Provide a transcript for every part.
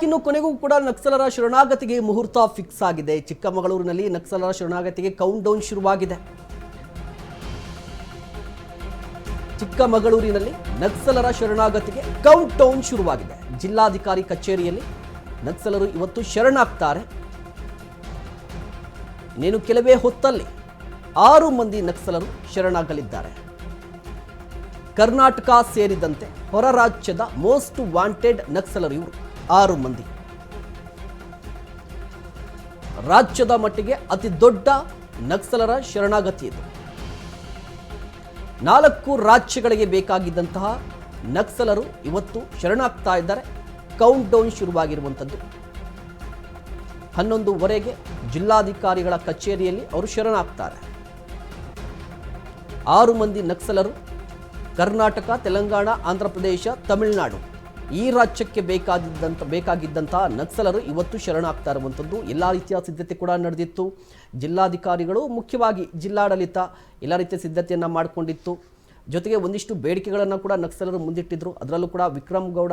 ಇನ್ನು ಕೊನೆಗೂ ಕೂಡ ನಕ್ಸಲರ ಶರಣಾಗತಿಗೆ ಮುಹೂರ್ತ ಫಿಕ್ಸ್ ಆಗಿದೆ. ಚಿಕ್ಕಮಗಳೂರಿನಲ್ಲಿ ನಕ್ಸಲರ ಶರಣಾಗತಿಗೆ ಕೌಂಟ್ ಡೌನ್ ಶುರುವಾಗಿದೆ. ಚಿಕ್ಕಮಗಳೂರಿನಲ್ಲಿ ನಕ್ಸಲರ ಶರಣಾಗತಿಗೆ ಕೌಂಟ್ ಡೌನ್ ಶುರುವಾಗಿದೆ. ಜಿಲ್ಲಾಧಿಕಾರಿ ಕಚೇರಿಯಲ್ಲಿ ನಕ್ಸಲರು ಇವತ್ತು ಶರಣಾಗ್ತಾರೆ. ಇನ್ನೇನು ಕೆಲವೇ ಹೊತ್ತಲ್ಲಿ 6 ಮಂದಿ ನಕ್ಸಲರು ಶರಣಾಗಲಿದ್ದಾರೆ. ಕರ್ನಾಟಕ ಸೇರಿದಂತೆ ಹೊರ ರಾಜ್ಯದ ಮೋಸ್ಟ್ ವಾಂಟೆಡ್ ನಕ್ಸಲರು ಇವರು 6 ಮಂದಿ. ರಾಜ್ಯದ ಮಟ್ಟಿಗೆ ಅತಿ ದೊಡ್ಡ ನಕ್ಸಲರ ಶರಣಾಗತಿ ಇದು. 4 ರಾಜ್ಯಗಳಿಗೆ ಬೇಕಾಗಿದ್ದಂತಹ ನಕ್ಸಲರು ಇವತ್ತು ಶರಣಾಗ್ತಾ ಇದ್ದಾರೆ. ಕೌಂಟ್ ಡೌನ್ ಶುರುವಾಗಿರುವಂಥದ್ದು 11:15 ಜಿಲ್ಲಾಧಿಕಾರಿಗಳ ಕಚೇರಿಯಲ್ಲಿ ಅವರು ಶರಣಾಗ್ತಾರೆ. 6 ಮಂದಿ ನಕ್ಸಲರು ಕರ್ನಾಟಕ, ತೆಲಂಗಾಣ, ಆಂಧ್ರ ಪ್ರದೇಶ, ತಮಿಳುನಾಡು ಈ ರಾಜ್ಯಕ್ಕೆ ಬೇಕಾಗಿದ್ದಂತಹ ನಕ್ಸಲರು ಇವತ್ತು ಶರಣಾಗ್ತಾ ಇರುವಂಥದ್ದು. ಎಲ್ಲ ರೀತಿಯ ಸಿದ್ಧತೆ ಕೂಡ ನಡೆದಿತ್ತು. ಜಿಲ್ಲಾಧಿಕಾರಿಗಳು ಮುಖ್ಯವಾಗಿ ಜಿಲ್ಲಾಡಳಿತ ಎಲ್ಲ ರೀತಿಯ ಸಿದ್ಧತೆಯನ್ನು ಮಾಡಿಕೊಂಡಿತ್ತು. ಜೊತೆಗೆ ಒಂದಿಷ್ಟು ಬೇಡಿಕೆಗಳನ್ನು ಕೂಡ ನಕ್ಸಲರು ಮುಂದಿಟ್ಟಿದ್ರು. ಅದರಲ್ಲೂ ಕೂಡ ವಿಕ್ರಮ್ ಗೌಡ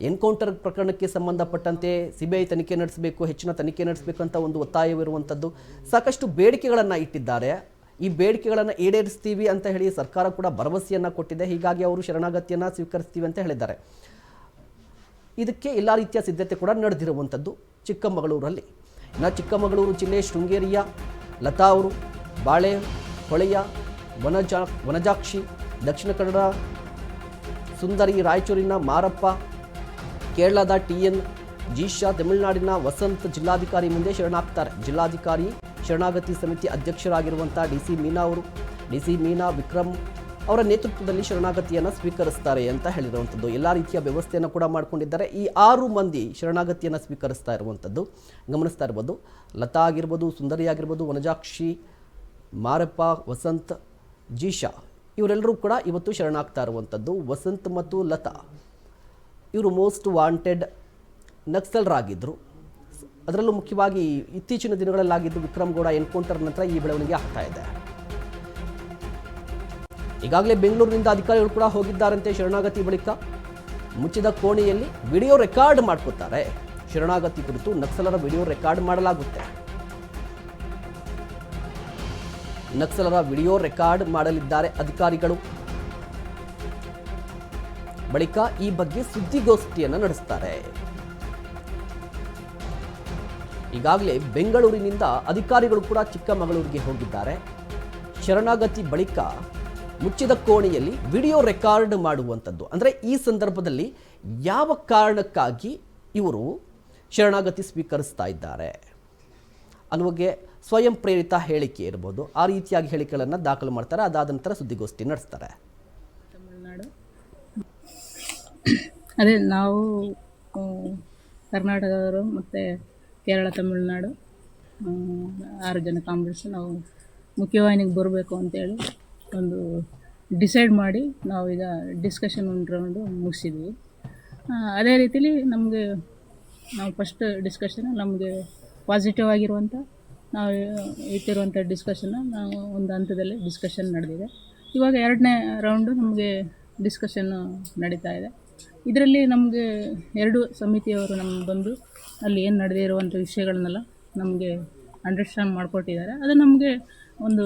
ಎನ್ಕೌಂಟರ್ ಪ್ರಕರಣಕ್ಕೆ ಸಂಬಂಧಪಟ್ಟಂತೆ ಸಿಬಿಐ ತನಿಖೆ ನಡೆಸಬೇಕು, ಹೆಚ್ಚಿನ ತನಿಖೆ ನಡೆಸಬೇಕಂತ ಒಂದು ಒತ್ತಾಯವಿರುವಂಥದ್ದು. ಸಾಕಷ್ಟು ಬೇಡಿಕೆಗಳನ್ನು ಇಟ್ಟಿದ್ದಾರೆ. ಈ ಬೇಡಿಕೆಗಳನ್ನು ಈಡೇರಿಸ್ತೀವಿ ಅಂತ ಹೇಳಿ ಸರ್ಕಾರ ಕೂಡ ಭರವಸೆಯನ್ನು ಕೊಟ್ಟಿದೆ. ಹೀಗಾಗಿ ಅವರು ಶರಣಾಗತಿಯನ್ನು ಸ್ವೀಕರಿಸ್ತೀವಿ ಅಂತ ಹೇಳಿದ್ದಾರೆ. ಇದಕ್ಕೆ ಎಲ್ಲ ರೀತಿಯ ಸಿದ್ಧತೆ ಕೂಡ ನಡೆದಿರುವಂಥದ್ದು ಚಿಕ್ಕಮಗಳೂರಲ್ಲಿ. ಇನ್ನು ಚಿಕ್ಕಮಗಳೂರು ಜಿಲ್ಲೆ ಶೃಂಗೇರಿಯ ಲತಾ ಅವರು, ಬಾಳೆಹೊಳೆಯ ವನಜಾಕ್ಷಿ, ದಕ್ಷಿಣ ಕನ್ನಡ ಸುಂದರಿ, ರಾಯಚೂರಿನ ಮಾರಪ್ಪ, ಕೇರಳದ TN ಜೀಶಾ, ತಮಿಳುನಾಡಿನ ವಸಂತ್ ಜಿಲ್ಲಾಧಿಕಾರಿ ಮುಂದೆ ಶರಣಾಗ್ತಾರೆ. ಜಿಲ್ಲಾಧಿಕಾರಿ ಶರಣಾಗತಿ ಸಮಿತಿ ಅಧ್ಯಕ್ಷರಾಗಿರುವಂಥ DC ಮೀನಾ ಅವರು, DC ಮೀನಾ ವಿಕ್ರಮ್ ಅವರ ನೇತೃತ್ವದಲ್ಲಿ ಶರಣಾಗತಿಯನ್ನು ಸ್ವೀಕರಿಸ್ತಾರೆ ಅಂತ ಹೇಳಿರುವಂಥದ್ದು. ಎಲ್ಲ ರೀತಿಯ ವ್ಯವಸ್ಥೆಯನ್ನು ಕೂಡ ಮಾಡಿಕೊಂಡಿದ್ದಾರೆ. ಈ 6 ಮಂದಿ ಶರಣಾಗತಿಯನ್ನು ಸ್ವೀಕರಿಸ್ತಾ ಇರುವಂಥದ್ದು ಗಮನಿಸ್ತಾ ಇರ್ಬೋದು. ಲತಾ ಆಗಿರ್ಬೋದು, ಸುಂದರಿ ಆಗಿರ್ಬೋದು, ವನಜಾಕ್ಷಿ, ಮಾರಪ್ಪ, ವಸಂತ್, ಜೀಶಾ ಇವರೆಲ್ಲರೂ ಕೂಡ ಇವತ್ತು ಶರಣಾಗ್ತಾ ಇರುವಂಥದ್ದು. ವಸಂತ್ ಮತ್ತು ಲತಾ ಇವರು ಮೋಸ್ಟ್ ವಾಂಟೆಡ್ ನಕ್ಸಲರಾಗಿದ್ದರು. ಅದರಲ್ಲೂ ಮುಖ್ಯವಾಗಿ ಇತ್ತೀಚಿನ ದಿನಗಳಲ್ಲಾಗಿದ್ದು ವಿಕ್ರಮ್ ಗೌಡ ಎನ್ಕೌಂಟರ್ ನಂತರ ಈ ಬೆಳವಣಿಗೆ ಆಗ್ತಾ ಇದೆ. ಈಗಾಗಲೇ ಬೆಂಗಳೂರಿನಿಂದ ಅಧಿಕಾರಿಗಳು ಕೂಡ ಹೋಗಿದ್ದಾರಂತೆ. ಶರಣಾಗತಿ ಬಳಿಕ ಮುಚ್ಚಿದ ಕೋಣೆಯಲ್ಲಿ ವಿಡಿಯೋ ರೆಕಾರ್ಡ್ ಮಾಡ್ಕೋತಾರೆ. ಶರಣಾಗತಿ ಕುರಿತು ನಕ್ಸಲರ ವಿಡಿಯೋ ರೆಕಾರ್ಡ್ ಮಾಡಲಾಗುತ್ತೆ. ನಕ್ಸಲರ ವಿಡಿಯೋ ರೆಕಾರ್ಡ್ ಮಾಡಲಿದ್ದಾರೆ ಅಧಿಕಾರಿಗಳು. ಬಳಿಕ ಈ ಬಗ್ಗೆ ಸುದ್ದಿಗೋಷ್ಠಿಯನ್ನು ನಡೆಸ್ತಾರೆ. ಈಗಾಗಲೇ ಬೆಂಗಳೂರಿನಿಂದ ಅಧಿಕಾರಿಗಳು ಕೂಡ ಚಿಕ್ಕಮಗಳೂರಿಗೆ ಹೋಗಿದ್ದಾರೆ. ಶರಣಾಗತಿ ಬಳಿಕ ಮುಚ್ಚಿದ ಕೋಣೆಯಲ್ಲಿ ವಿಡಿಯೋ ರೆಕಾರ್ಡ್ ಮಾಡುವಂಥದ್ದು. ಅಂದರೆ ಈ ಸಂದರ್ಭದಲ್ಲಿ ಯಾವ ಕಾರಣಕ್ಕಾಗಿ ಇವರು ಶರಣಾಗತಿ ಸ್ವೀಕರಿಸ್ತಾ ಇದ್ದಾರೆ ಅನ್ನುವಾಗೆ ಸ್ವಯಂ ಪ್ರೇರಿತ ಹೇಳಿಕೆ ಇರ್ಬೋದು. ಆ ರೀತಿಯಾಗಿ ಹೇಳಿಕೆಗಳನ್ನು ದಾಖಲು ಮಾಡ್ತಾರೆ. ಅದಾದ ನಂತರ ಸುದ್ದಿಗೋಷ್ಠಿ ನಡೆಸ್ತಾರೆ. ತಮಿಳುನಾಡು ಅದೇ ನಾವು ಕರ್ನಾಟಕದವರು ಮತ್ತು ಕೇರಳ, ತಮಿಳುನಾಡು 6 ಜನ ಕಾಂಬಿನೇಷನ್ ನಾವು ಮುಖ್ಯವಾಹಿನಿಗೆ ಬರಬೇಕು ಅಂತೇಳಿ ಒಂದು ಡಿಸೈಡ್ ಮಾಡಿ ನಾವೀಗ ಡಿಸ್ಕಷನ್ ಒಂದು ರೌಂಡು ಮುಗಿಸಿದ್ವಿ. ಅದೇ ರೀತಿಲಿ ನಾವು ಫಸ್ಟ್ ಡಿಸ್ಕಷನ್ ನಮಗೆ ಪಾಸಿಟಿವ್ ಆಗಿರುವಂಥ ನಾವು ಇಟ್ಟಿರುವಂಥ ಡಿಸ್ಕಷನ್ನ ನಾವು ಒಂದು ಹಂತದಲ್ಲಿ ಡಿಸ್ಕಷನ್ ನಡೆದಿದೆ. ಇವಾಗ 2ನೇ ರೌಂಡು ನಮಗೆ ಡಿಸ್ಕಷನ್ನು ನಡೀತಾ ಇದೆ. ಇದರಲ್ಲಿ ನಮಗೆ 2 ಸಮಿತಿಯವರು ನಮ್ಗೆ ಬಂದು ಅಲ್ಲಿ ಏನು ನಡೆದಿರುವಂಥ ವಿಷಯಗಳನ್ನೆಲ್ಲ ನಮಗೆ ಅಂಡರ್ಸ್ಟ್ಯಾಂಡ್ ಮಾಡಿಕೊಟ್ಟಿದ್ದಾರೆ. ಅದು ನಮಗೆ ಒಂದು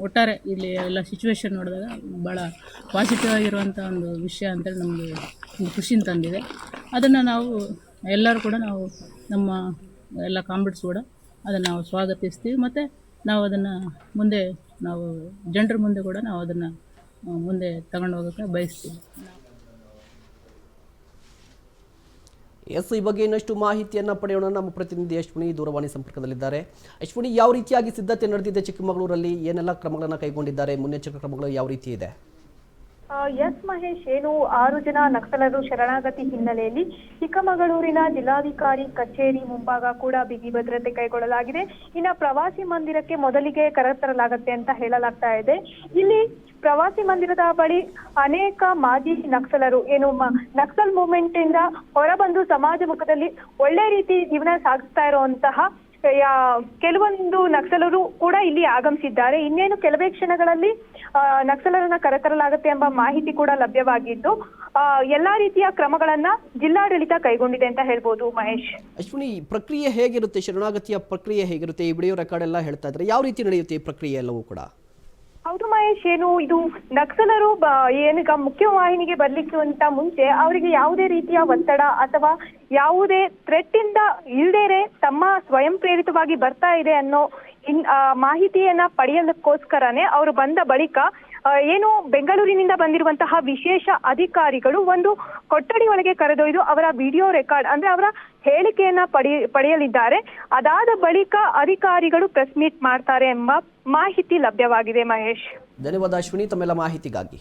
ಒಟ್ಟಾರೆ ಇಲ್ಲಿ ಎಲ್ಲ ಸಿಚುವೇಶನ್ ನೋಡಿದಾಗ ಭಾಳ ಪಾಸಿಟಿವ್ ಆಗಿರುವಂಥ ಒಂದು ವಿಷಯ ಅಂತೇಳಿ ನಮಗೆ ಒಂದು ಖುಷಿನ ತಂದಿದೆ. ಅದನ್ನು ನಾವು ಎಲ್ಲರೂ ಕೂಡ ನಾವು ನಮ್ಮ ಎಲ್ಲ ಕಾಂಬಿಟ್ಸ್ ಕೂಡ ಅದನ್ನು ನಾವು ಸ್ವಾಗತಿಸ್ತೀವಿ. ಮತ್ತು ನಾವು ಅದನ್ನು ಮುಂದೆ ನಾವು ಜನರ ಮುಂದೆ ಕೂಡ ನಾವು ಅದನ್ನು ಮುಂದೆ ತಗೊಂಡು ಹೋಗೋಕ್ಕೆ ಬಯಸ್ತೀವಿ. ಈ ಬಗ್ಗೆ ಇನ್ನಷ್ಟು ಮಾಹಿತಿಯನ್ನು ಪಡೆಯೋಣ. ನಮ್ಮ ಪ್ರತಿನಿಧಿ ಅಶ್ವಿನಿ ದೂರವಾಣಿ ಸಂಪರ್ಕದಲ್ಲಿದ್ದಾರೆ. ಅಶ್ವಿನಿ, ಯಾವ ರೀತಿಯಾಗಿ ಸಿದ್ಧತೆ ನಡೆದಿದೆ ಚಿಕ್ಕಮಗಳೂರಲ್ಲಿ? ಏನೆಲ್ಲ ಕ್ರಮಗಳನ್ನು ಕೈಗೊಂಡಿದ್ದಾರೆ? ಮುನ್ನೆಚ್ಚರಿಕೆ ಕ್ರಮಗಳು ಯಾವ ರೀತಿ ಇದೆ? ಎಸ್ ಮಹೇಶ್, 6 ಜನ ನಕ್ಸಲರು ಶರಣಾಗತಿ ಹಿನ್ನೆಲೆಯಲ್ಲಿ ಚಿಕ್ಕಮಗಳೂರಿನ ಜಿಲ್ಲಾಧಿಕಾರಿ ಕಚೇರಿ ಮುಂಭಾಗ ಕೂಡ ಬಿಗಿ ಭದ್ರತೆ ಕೈಗೊಳ್ಳಲಾಗಿದೆ. ಇನ್ನು ಪ್ರವಾಸಿ ಮಂದಿರಕ್ಕೆ ಮೊದಲಿಗೆ ಕರೆತರಲಾಗುತ್ತೆ ಅಂತ ಹೇಳಲಾಗ್ತಾ ಇದೆ. ಇಲ್ಲಿ ಪ್ರವಾಸಿ ಮಂದಿರದ ಬಳಿ ಅನೇಕ ಮಾಜಿ ನಕ್ಸಲರು ನಕ್ಸಲ್ ಮೂವ್ಮೆಂಟ್ ಇಂದ ಹೊರಬಂದು ಸಮಾಜ ಮುಖದಲ್ಲಿ ಒಳ್ಳೆ ರೀತಿ ಜೀವನ ಸಾಗಿಸ್ತಾ ಇರುವಂತಹ ಕೆಲವೊಂದು ನಕ್ಸಲರು ಕೂಡ ಇಲ್ಲಿ ಆಗಮಿಸಿದ್ದಾರೆ. ಇನ್ನೇನು ಕೆಲವೇ ಕ್ಷಣಗಳಲ್ಲಿ ನಕ್ಸಲರನ್ನ ಕರೆತರಲಾಗುತ್ತೆ ಎಂಬ ಮಾಹಿತಿ ಕೂಡ ಲಭ್ಯವಾಗಿದ್ದು ಎಲ್ಲಾ ರೀತಿಯ ಕ್ರಮಗಳನ್ನ ಜಿಲ್ಲಾಡಳಿತ ಕೈಗೊಂಡಿದೆ ಅಂತ ಹೇಳ್ಬೋದು. ಮಹೇಶ್, ಅಶ್ವಿನಿ, ಪ್ರಕ್ರಿಯೆ ಹೇಗಿರುತ್ತೆ? ಶರಣಾಗತಿಯ ಪ್ರಕ್ರಿಯೆ ಹೇಗಿರುತ್ತೆ? ಈ ವಿಡಿಯೋ ರೆಕಾರ್ಡ್ ಎಲ್ಲ ಹೇಳ್ತಾ ಇದ್ದಾರೆ, ಯಾವ ರೀತಿ ನಡೆಯುತ್ತೆ ಈ ಪ್ರಕ್ರಿಯೆ ಎಲ್ಲವೂ ಕೂಡ? ಹೌದು ಮಹೇಶ್, ಏನು ಇದು ನಕ್ಸಲರು ಏನೀಗ ಮುಖ್ಯವಾಹಿನಿಗೆ ಬರ್ಲಿಕ್ಕಿಂತ ಮುಂಚೆ ಅವರಿಗೆ ಯಾವುದೇ ರೀತಿಯ ಒತ್ತಡ ಅಥವಾ ಯಾವುದೇ ಥ್ರೆಟ್ ಇಂದ ಇಲ್ದೇನೆ ತಮ್ಮ ಸ್ವಯಂ ಪ್ರೇರಿತವಾಗಿ ಬರ್ತಾ ಇದೆ ಅನ್ನೋ ಮಾಹಿತಿಯನ್ನ ಪಡೆಯಲಿಕ್ಕೋಸ್ಕರನೇ ಅವರು ಬಂದ ಬಳಿಕ ಏನು ಬೆಂಗಳೂರಿನಿಂದ ಬಂದಿರುವಂತಹ ವಿಶೇಷ ಅಧಿಕಾರಿಗಳು ಒಂದು ಕೊಠಡಿ ಒಳಗೆ ಕರೆದೊಯ್ದು ಅವರ ವಿಡಿಯೋ ರೆಕಾರ್ಡ್ ಅಂದ್ರೆ ಅವರ ಹೇಳಿಕೆಯನ್ನ ಪಡೆಯಲಿದ್ದಾರೆ. ಅದಾದ ಬಳಿಕ ಅಧಿಕಾರಿಗಳು ಪ್ರೆಸ್ ಮೀಟ್ ಮಾಡ್ತಾರೆ ಎಂಬ ಮಾಹಿತಿ ಲಭ್ಯವಾಗಿದೆ. ಮಹೇಶ್, ಧನ್ಯವಾದ ಅಶ್ವಿನಿ ತಮ್ಮೆಲ್ಲ ಮಾಹಿತಿಗಾಗಿ.